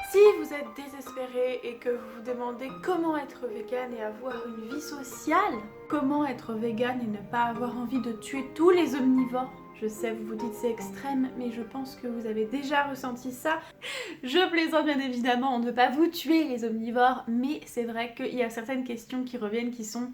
Si vous êtes désespéré et que vous vous demandez comment être vegan et avoir une vie sociale, comment être vegan et ne pas avoir envie de tuer tous les omnivores, je sais, vous vous dites c'est extrême, mais je pense que vous avez déjà ressenti ça. Je plaisante bien évidemment, on ne veut pas vous tuer les omnivores, mais c'est vrai qu'il y a certaines questions qui reviennent qui sont...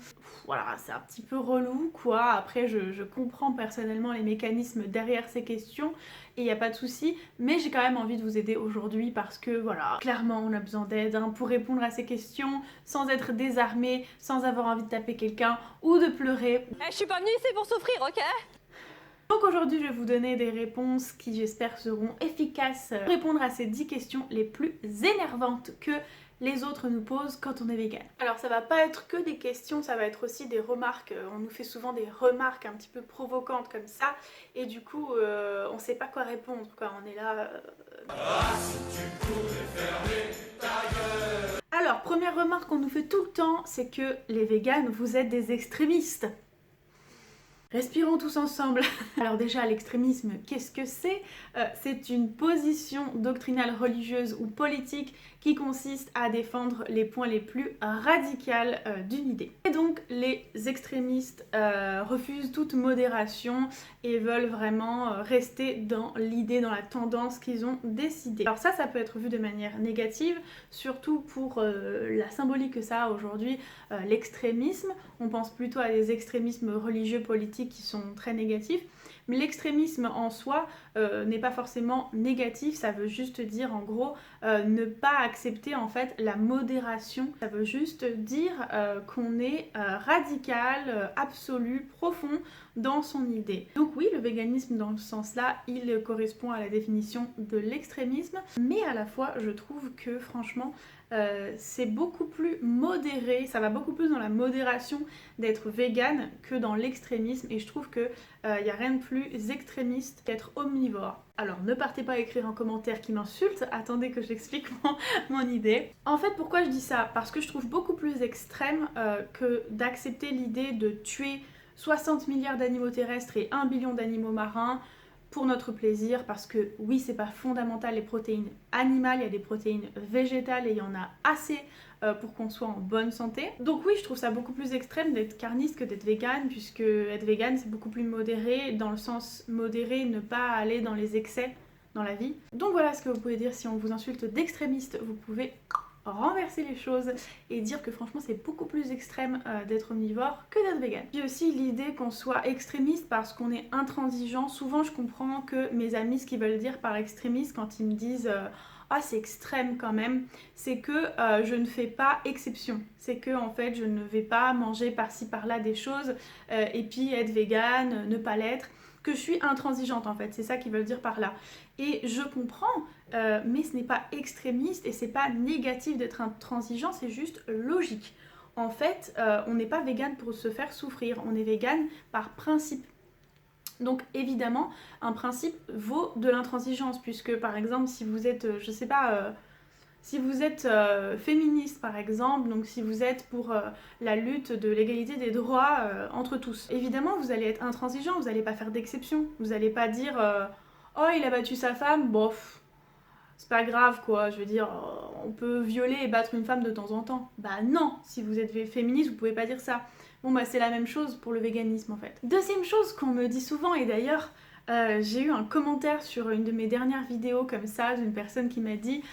Voilà, c'est un petit peu relou quoi. Après, je comprends personnellement les mécanismes derrière ces questions et il n'y a pas de souci, mais j'ai quand même envie de vous aider aujourd'hui parce que voilà, clairement on a besoin d'aide hein, pour répondre à ces questions sans être désarmé, sans avoir envie de taper quelqu'un ou de pleurer. Je suis pas venue ici pour souffrir, ok? Donc aujourd'hui je vais vous donner des réponses qui j'espère seront efficaces pour répondre à ces 10 questions les plus énervantes que les autres nous posent quand on est vegan. Alors ça va pas être que des questions, ça va être aussi des remarques. On nous fait souvent des remarques un petit peu provocantes comme ça et du coup on sait pas quoi répondre quand on est là. Ah, si tu pouvais fermer ta gueule. Alors première remarque qu'on nous fait tout le temps, c'est que les véganes vous êtes des extrémistes. Respirons tous ensemble. Alors déjà, l'extrémisme, qu'est-ce que c'est? C'est une position doctrinale religieuse ou politique qui consiste à défendre les points les plus radicaux d'une idée. Et donc, les extrémistes refusent toute modération et veulent vraiment rester dans l'idée, dans la tendance qu'ils ont décidée. Alors ça peut être vu de manière négative, surtout pour la symbolique que ça a aujourd'hui, l'extrémisme. On pense plutôt à des extrémismes religieux, politiques qui sont très négatifs, mais l'extrémisme en soi n'est pas forcément négatif, ça veut juste dire en gros ne pas accepter en fait la modération, ça veut juste dire qu'on est radical, absolu, profond dans son idée. Donc oui, le véganisme dans ce sens-là, il correspond à la définition de l'extrémisme, mais à la fois je trouve que franchement c'est beaucoup plus modéré, ça va beaucoup plus dans la modération d'être vegan que dans l'extrémisme et je trouve que y a rien de plus extrémiste qu'être omnivore. Alors ne partez pas écrire un commentaire qui m'insulte, attendez que j'explique mon idée. En fait pourquoi je dis ça? Parce que je trouve beaucoup plus extrême que d'accepter l'idée de tuer 60 milliards d'animaux terrestres et 1 billion d'animaux marins pour notre plaisir, parce que oui, c'est pas fondamental les protéines animales, il y a des protéines végétales et il y en a assez pour qu'on soit en bonne santé. Donc oui, je trouve ça beaucoup plus extrême d'être carniste que d'être vegan, puisque être vegan c'est beaucoup plus modéré, dans le sens modéré, ne pas aller dans les excès dans la vie. Donc voilà ce que vous pouvez dire si on vous insulte d'extrémiste, vous pouvez renverser les choses et dire que franchement c'est beaucoup plus extrême d'être omnivore que d'être vegan. Puis aussi l'idée qu'on soit extrémiste parce qu'on est intransigeant. Souvent je comprends que mes amis ce qu'ils veulent dire par extrémiste quand ils me disent ah c'est extrême quand même, c'est que je ne fais pas exception, c'est que en fait je ne vais pas manger par-ci par-là des choses et puis être vegan, ne pas l'être, que je suis intransigeante en fait, c'est ça qu'ils veulent dire par là. Et je comprends, mais ce n'est pas extrémiste et c'est pas négatif d'être intransigeant, c'est juste logique. En fait, on n'est pas vegan pour se faire souffrir, on est vegan par principe. Donc évidemment, un principe vaut de l'intransigeance, puisque par exemple, si vous êtes, je sais pas... si vous êtes féministe par exemple, donc si vous êtes pour la lutte de l'égalité des droits entre tous, évidemment vous allez être intransigeant, vous n'allez pas faire d'exception, vous n'allez pas dire oh il a battu sa femme, bof, c'est pas grave quoi, je veux dire on peut violer et battre une femme de temps en temps. Bah non, si vous êtes féministe vous pouvez pas dire ça. Bon bah c'est la même chose pour le véganisme en fait. Deuxième chose qu'on me dit souvent, et d'ailleurs j'ai eu un commentaire sur une de mes dernières vidéos comme ça d'une personne qui m'a dit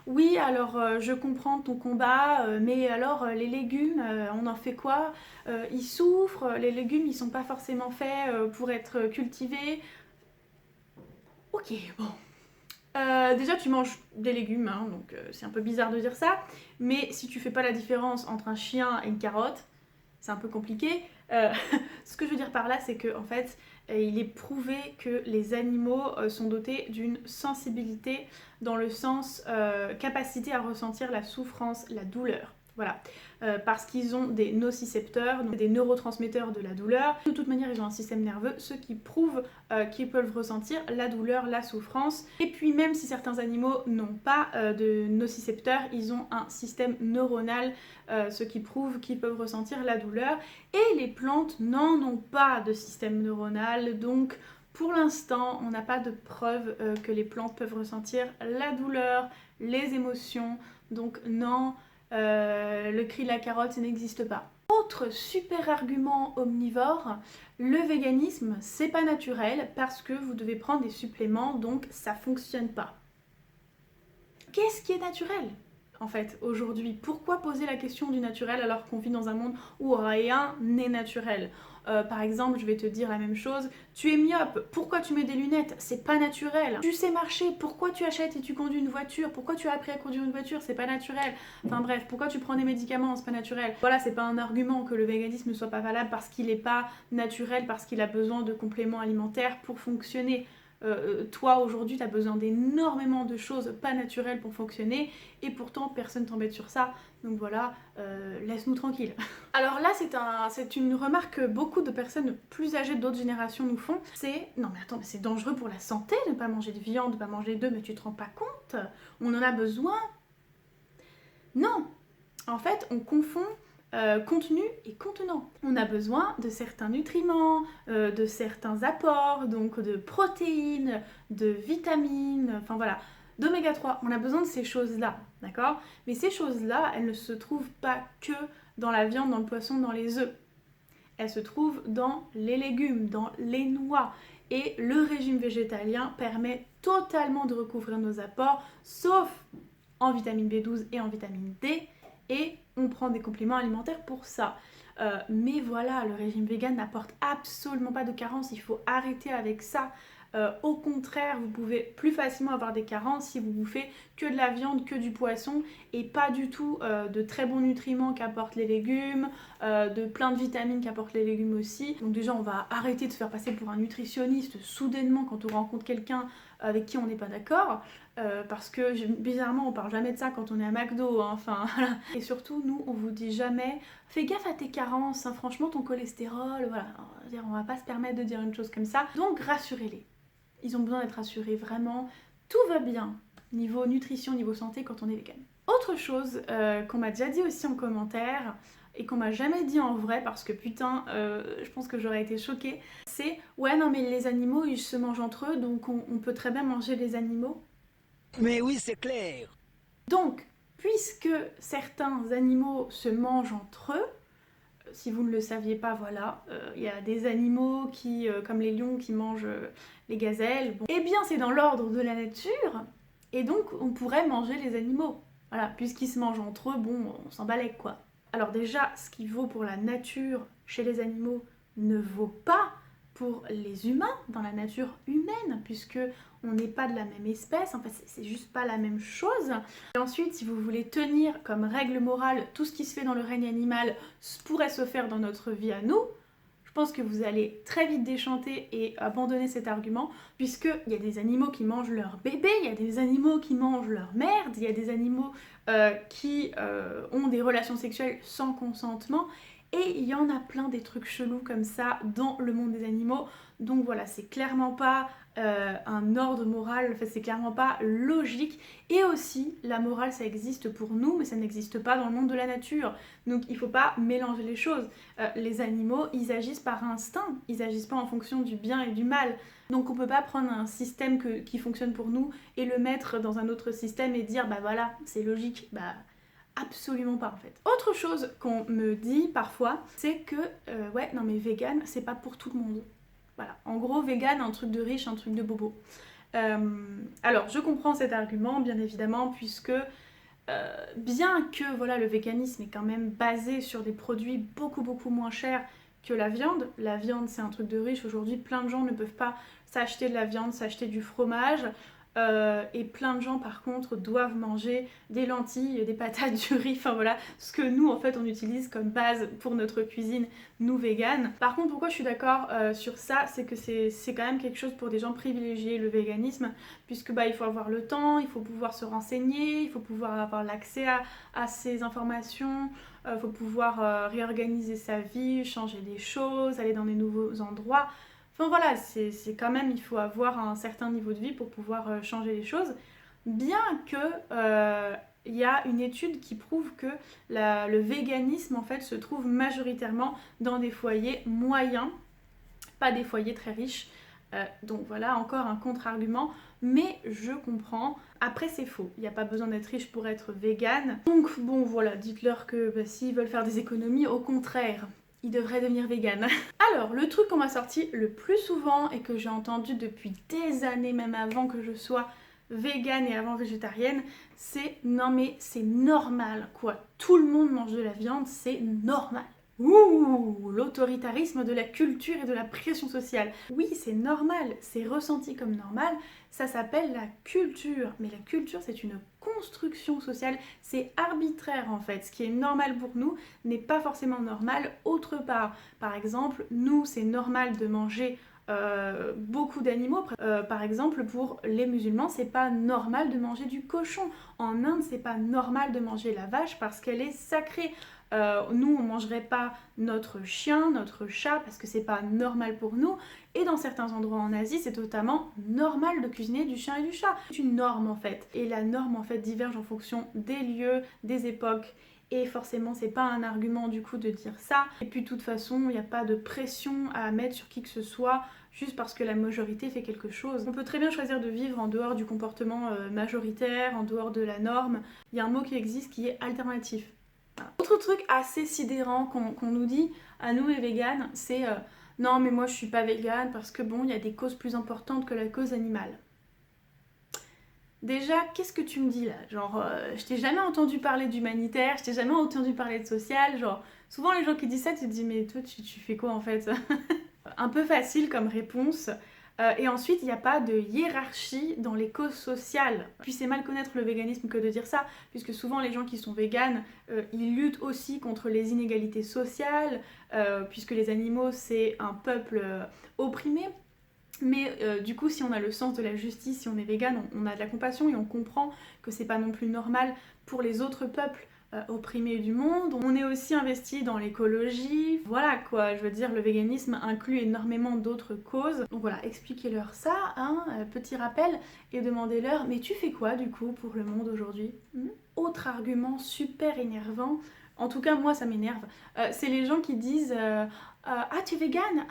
oui alors je comprends ton combat mais alors les légumes on en fait quoi? Ils souffrent, les légumes ils sont pas forcément faits pour être cultivés. Ok bon. Déjà tu manges des légumes hein, donc c'est un peu bizarre de dire ça, mais si tu fais pas la différence entre un chien et une carotte, c'est un peu compliqué. Ce que je veux dire par là, c'est que en fait, il est prouvé que les animaux sont dotés d'une sensibilité dans le sens capacité à ressentir la souffrance, la douleur. Voilà, parce qu'ils ont des nocicepteurs, donc des neurotransmetteurs de la douleur. De toute manière, ils ont un système nerveux, ce qui prouve qu'ils peuvent ressentir la douleur, la souffrance. Et puis même si certains animaux n'ont pas de nocicepteurs, ils ont un système neuronal, ce qui prouve qu'ils peuvent ressentir la douleur. Et les plantes n'en ont pas de système neuronal, donc Pour l'instant, on n'a pas de preuve que les plantes peuvent ressentir la douleur, les émotions, donc non, le cri de la carotte, ça n'existe pas. Autre super argument omnivore, le véganisme, c'est pas naturel parce que vous devez prendre des suppléments, donc ça fonctionne pas. Qu'est-ce qui est naturel en fait aujourd'hui? Pourquoi poser la question du naturel alors qu'on vit dans un monde où rien n'est naturel? Par exemple, je vais te dire la même chose, tu es myope, pourquoi tu mets des lunettes? C'est pas naturel. Tu sais marcher, pourquoi tu achètes et tu conduis une voiture? Pourquoi tu as appris à conduire une voiture? C'est pas naturel. Enfin bref, pourquoi tu prends des médicaments? C'est pas naturel. Voilà, c'est pas un argument que le véganisme ne soit pas valable parce qu'il est pas naturel, parce qu'il a besoin de compléments alimentaires pour fonctionner. Toi aujourd'hui tu as besoin d'énormément de choses pas naturelles pour fonctionner et pourtant personne t'embête sur ça, donc voilà, laisse-nous tranquille. Alors là c'est une remarque que beaucoup de personnes plus âgées d'autres générations nous font, c'est non mais attends, mais c'est dangereux pour la santé de ne pas manger de viande, de ne pas manger d'œufs, mais tu te rends pas compte, on en a besoin. Non, en fait on confond contenu et contenant. On a besoin de certains nutriments, de certains apports, donc de protéines, de vitamines, enfin voilà, d'oméga 3. On a besoin de ces choses-là, d'accord? Mais ces choses-là, elles ne se trouvent pas que dans la viande, dans le poisson, dans les œufs. Elles se trouvent dans les légumes, dans les noix. Et le régime végétalien permet totalement de recouvrir nos apports, sauf en vitamine B12 et en vitamine D, et on prend des compléments alimentaires pour ça. Mais voilà, le régime vegan n'apporte absolument pas de carence, il faut arrêter avec ça. Au contraire, vous pouvez plus facilement avoir des carences si vous bouffez que de la viande, que du poisson, et pas du tout de très bons nutriments qu'apportent les légumes, de plein de vitamines qu'apportent les légumes aussi. Donc déjà, on va arrêter de se faire passer pour un nutritionniste soudainement quand on rencontre quelqu'un avec qui on n'est pas d'accord, parce que bizarrement on parle jamais de ça quand on est à McDo, hein, enfin voilà. Et surtout nous on vous dit jamais fais gaffe à tes carences, hein, franchement ton cholestérol, voilà, on va pas se permettre de dire une chose comme ça, donc rassurez-les, ils ont besoin d'être rassurés, vraiment, tout va bien niveau nutrition, niveau santé quand on est vegan. Autre chose qu'on m'a déjà dit aussi en commentaire et qu'on m'a jamais dit en vrai parce que putain, je pense que j'aurais été choquée, c'est ouais non mais les animaux ils se mangent entre eux donc on peut très bien manger les animaux. Mais oui, c'est clair. Donc, puisque certains animaux se mangent entre eux, si vous ne le saviez pas, voilà, il y a des animaux qui, comme les lions qui mangent les gazelles, bon, eh bien c'est dans l'ordre de la nature, et donc on pourrait manger les animaux. Voilà, puisqu'ils se mangent entre eux, bon, on s'en balèque quoi. Alors déjà, ce qui vaut pour la nature chez les animaux ne vaut pas pour les humains dans la nature humaine, puisque on n'est pas de la même espèce, en fait c'est juste pas la même chose. Et ensuite, si vous voulez tenir comme règle morale tout ce qui se fait dans le règne animal pourrait se faire dans notre vie à nous, je pense que vous allez très vite déchanter et abandonner cet argument, puisqu'il y a des animaux qui mangent leurs bébés, il y a des animaux qui mangent leur merde, il y a des animaux qui ont des relations sexuelles sans consentement, et il y en a plein des trucs chelous comme ça dans le monde des animaux. Donc voilà, c'est clairement pas un ordre moral, enfin, c'est clairement pas logique. Et aussi, la morale ça existe pour nous, mais ça n'existe pas dans le monde de la nature. Donc il faut pas mélanger les choses. Les animaux, ils agissent par instinct, ils agissent pas en fonction du bien et du mal. Donc on peut pas prendre un système qui fonctionne pour nous et le mettre dans un autre système et dire bah voilà, c'est logique, bah absolument pas en fait. Autre chose qu'on me dit parfois, c'est que ouais non mais vegan c'est pas pour tout le monde. Voilà, en gros vegan un truc de riche, un truc de bobo. Alors je comprends cet argument bien évidemment puisque bien que voilà le véganisme est quand même basé sur des produits beaucoup moins chers que la viande c'est un truc de riche, aujourd'hui plein de gens ne peuvent pas s'acheter de la viande, s'acheter du fromage. Et plein de gens par contre doivent manger des lentilles, des patates, du riz, enfin voilà, ce que nous en fait on utilise comme base pour notre cuisine, nous véganes. Par contre pourquoi je suis d'accord sur ça, c'est que c'est quand même quelque chose pour des gens privilégiés le véganisme, puisque bah il faut avoir le temps, il faut pouvoir se renseigner, il faut pouvoir avoir l'accès à ces informations, il faut pouvoir réorganiser sa vie, changer des choses, aller dans des nouveaux endroits. Enfin voilà, c'est quand même, il faut avoir un certain niveau de vie pour pouvoir changer les choses. Bien que il y a une étude qui prouve que le véganisme en fait se trouve majoritairement dans des foyers moyens, pas des foyers très riches. Donc voilà, encore un contre-argument, mais je comprends. Après c'est faux, il n'y a pas besoin d'être riche pour être vegan. Donc bon voilà, dites-leur que s'ils veulent faire des économies, au contraire, ils devraient devenir vegan. Alors, le truc qu'on m'a sorti le plus souvent et que j'ai entendu depuis des années, même avant que je sois végane et avant végétarienne, c'est non mais c'est normal quoi, tout le monde mange de la viande, c'est normal. Ouh, l'autoritarisme de la culture et de la pression sociale. Oui, c'est normal, c'est ressenti comme normal, ça s'appelle la culture. Mais la culture, c'est une construction sociale, c'est arbitraire en fait. Ce qui est normal pour nous n'est pas forcément normal autre part. Par exemple, nous, c'est normal de manger beaucoup d'animaux. Par exemple, pour les musulmans, c'est pas normal de manger du cochon. En Inde, c'est pas normal de manger la vache parce qu'elle est sacrée. Nous, on mangerait pas notre chien, notre chat, parce que c'est pas normal pour nous. Et dans certains endroits en Asie, c'est totalement normal de cuisiner du chien et du chat. C'est une norme en fait. Et la norme en fait diverge en fonction des lieux, des époques. Et forcément, c'est pas un argument du coup de dire ça. Et puis de toute façon, il n'y a pas de pression à mettre sur qui que ce soit juste parce que la majorité fait quelque chose. On peut très bien choisir de vivre en dehors du comportement majoritaire, en dehors de la norme. Il y a un mot qui existe qui est alternatif. Autre truc assez sidérant qu'on nous dit à nous les véganes, c'est non mais moi je suis pas végane parce que bon il y a des causes plus importantes que la cause animale. Déjà, qu'est-ce que tu me dis là? Genre, je t'ai jamais entendu parler d'humanitaire, je t'ai jamais entendu parler de social, genre, souvent les gens qui disent ça, tu te dis mais toi tu fais quoi en fait? Un peu facile comme réponse. Et ensuite, il n'y a pas de hiérarchie dans les causes sociales. Puis c'est mal connaître le véganisme que de dire ça, puisque souvent les gens qui sont véganes, ils luttent aussi contre les inégalités sociales, puisque les animaux c'est un peuple opprimé. Mais du coup, si on a le sens de la justice, si on est végane, on a de la compassion et on comprend que c'est pas non plus normal pour les autres peuples opprimés du monde. On est aussi investi dans l'écologie. Voilà quoi, je veux dire, le véganisme inclut énormément d'autres causes. Donc voilà, expliquez-leur ça, hein, petit rappel, et demandez-leur, mais tu fais quoi du coup pour le monde aujourd'hui? Autre argument super énervant, en tout cas moi ça m'énerve, c'est les gens qui disent ah tu es végane?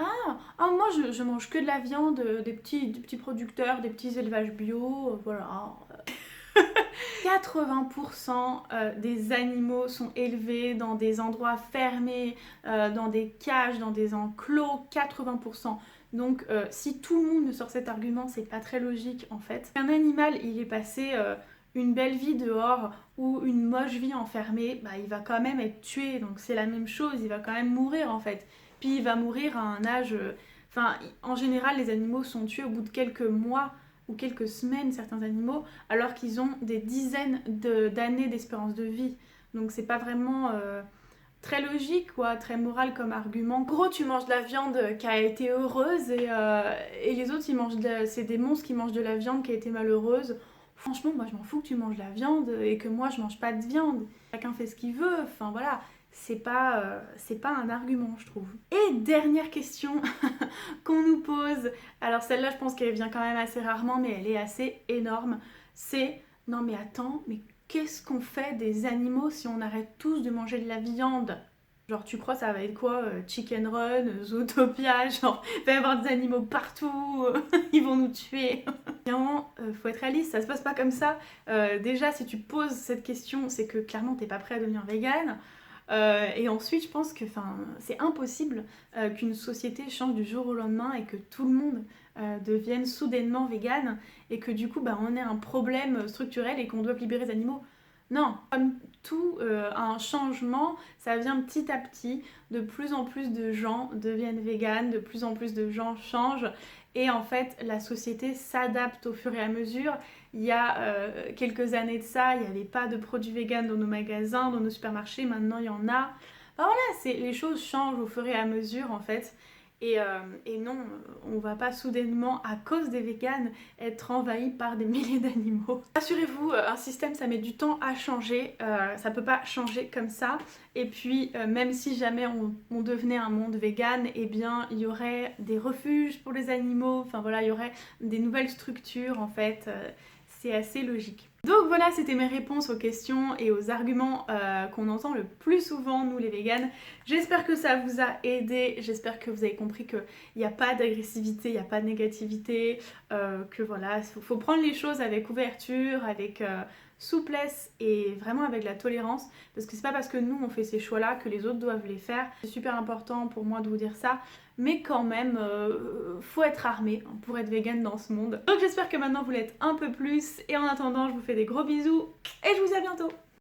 Moi je mange que de la viande, des petits producteurs, des petits élevages bio, voilà. 80% des animaux sont élevés dans des endroits fermés, dans des cages, dans des enclos, 80%. Donc si tout le monde me sort cet argument, c'est pas très logique en fait. Un animal, il est passé une belle vie dehors ou une moche vie enfermée, il va quand même être tué, donc c'est la même chose, il va quand même mourir en fait. Puis il va mourir à un âge... en général, les animaux sont tués au bout de quelques mois ou quelques semaines, certains animaux, alors qu'ils ont des dizaines d'années d'espérance de vie. Donc c'est pas vraiment très logique, quoi, très moral comme argument. En gros, tu manges de la viande qui a été heureuse et les autres, c'est des monstres qui mangent de la viande qui a été malheureuse. Franchement, moi je m'en fous que tu manges de la viande et que moi je mange pas de viande. Chacun fait ce qu'il veut, enfin voilà. C'est pas un argument, je trouve. Et dernière question qu'on nous pose, alors celle-là je pense qu'elle vient quand même assez rarement, mais elle est assez énorme, c'est non mais attends, mais qu'est-ce qu'on fait des animaux si on arrête tous de manger de la viande? Genre tu crois ça va être quoi, Chicken Run, Zootopia, genre il va y avoir des animaux partout, ils vont nous tuer. Évidemment, faut être réaliste, ça se passe pas comme ça. Déjà si tu poses cette question, c'est que clairement t'es pas prêt à devenir végane. Et ensuite, je pense que c'est impossible qu'une société change du jour au lendemain et que tout le monde devienne soudainement végane et que du coup, on ait un problème structurel et qu'on doit libérer les animaux. Non, comme tout un changement, ça vient petit à petit, de plus en plus de gens deviennent véganes, de plus en plus de gens changent et en fait la société s'adapte au fur et à mesure. Il y a quelques années de ça, il n'y avait pas de produits véganes dans nos magasins, dans nos supermarchés, maintenant il y en a. Les choses changent au fur et à mesure en fait. Et non, on va pas soudainement, à cause des véganes, être envahi par des milliers d'animaux. Rassurez-vous, un système ça met du temps à changer, ça peut pas changer comme ça. Et puis même si jamais on devenait un monde vegan, eh bien il y aurait des refuges pour les animaux, enfin voilà, il y aurait des nouvelles structures en fait, c'est assez logique. Donc voilà, c'était mes réponses aux questions et aux arguments qu'on entend le plus souvent, nous les véganes. J'espère que ça vous a aidé, j'espère que vous avez compris qu'il n'y a pas d'agressivité, il n'y a pas de négativité, que voilà, il faut prendre les choses avec ouverture, avec souplesse et vraiment avec la tolérance, parce que c'est pas parce que nous on fait ces choix là que les autres doivent les faire. C'est super important pour moi de vous dire ça, mais quand même faut être armé pour être vegan dans ce monde. Donc j'espère que maintenant vous l'êtes un peu plus, et en attendant je vous fais des gros bisous et je vous dis à bientôt.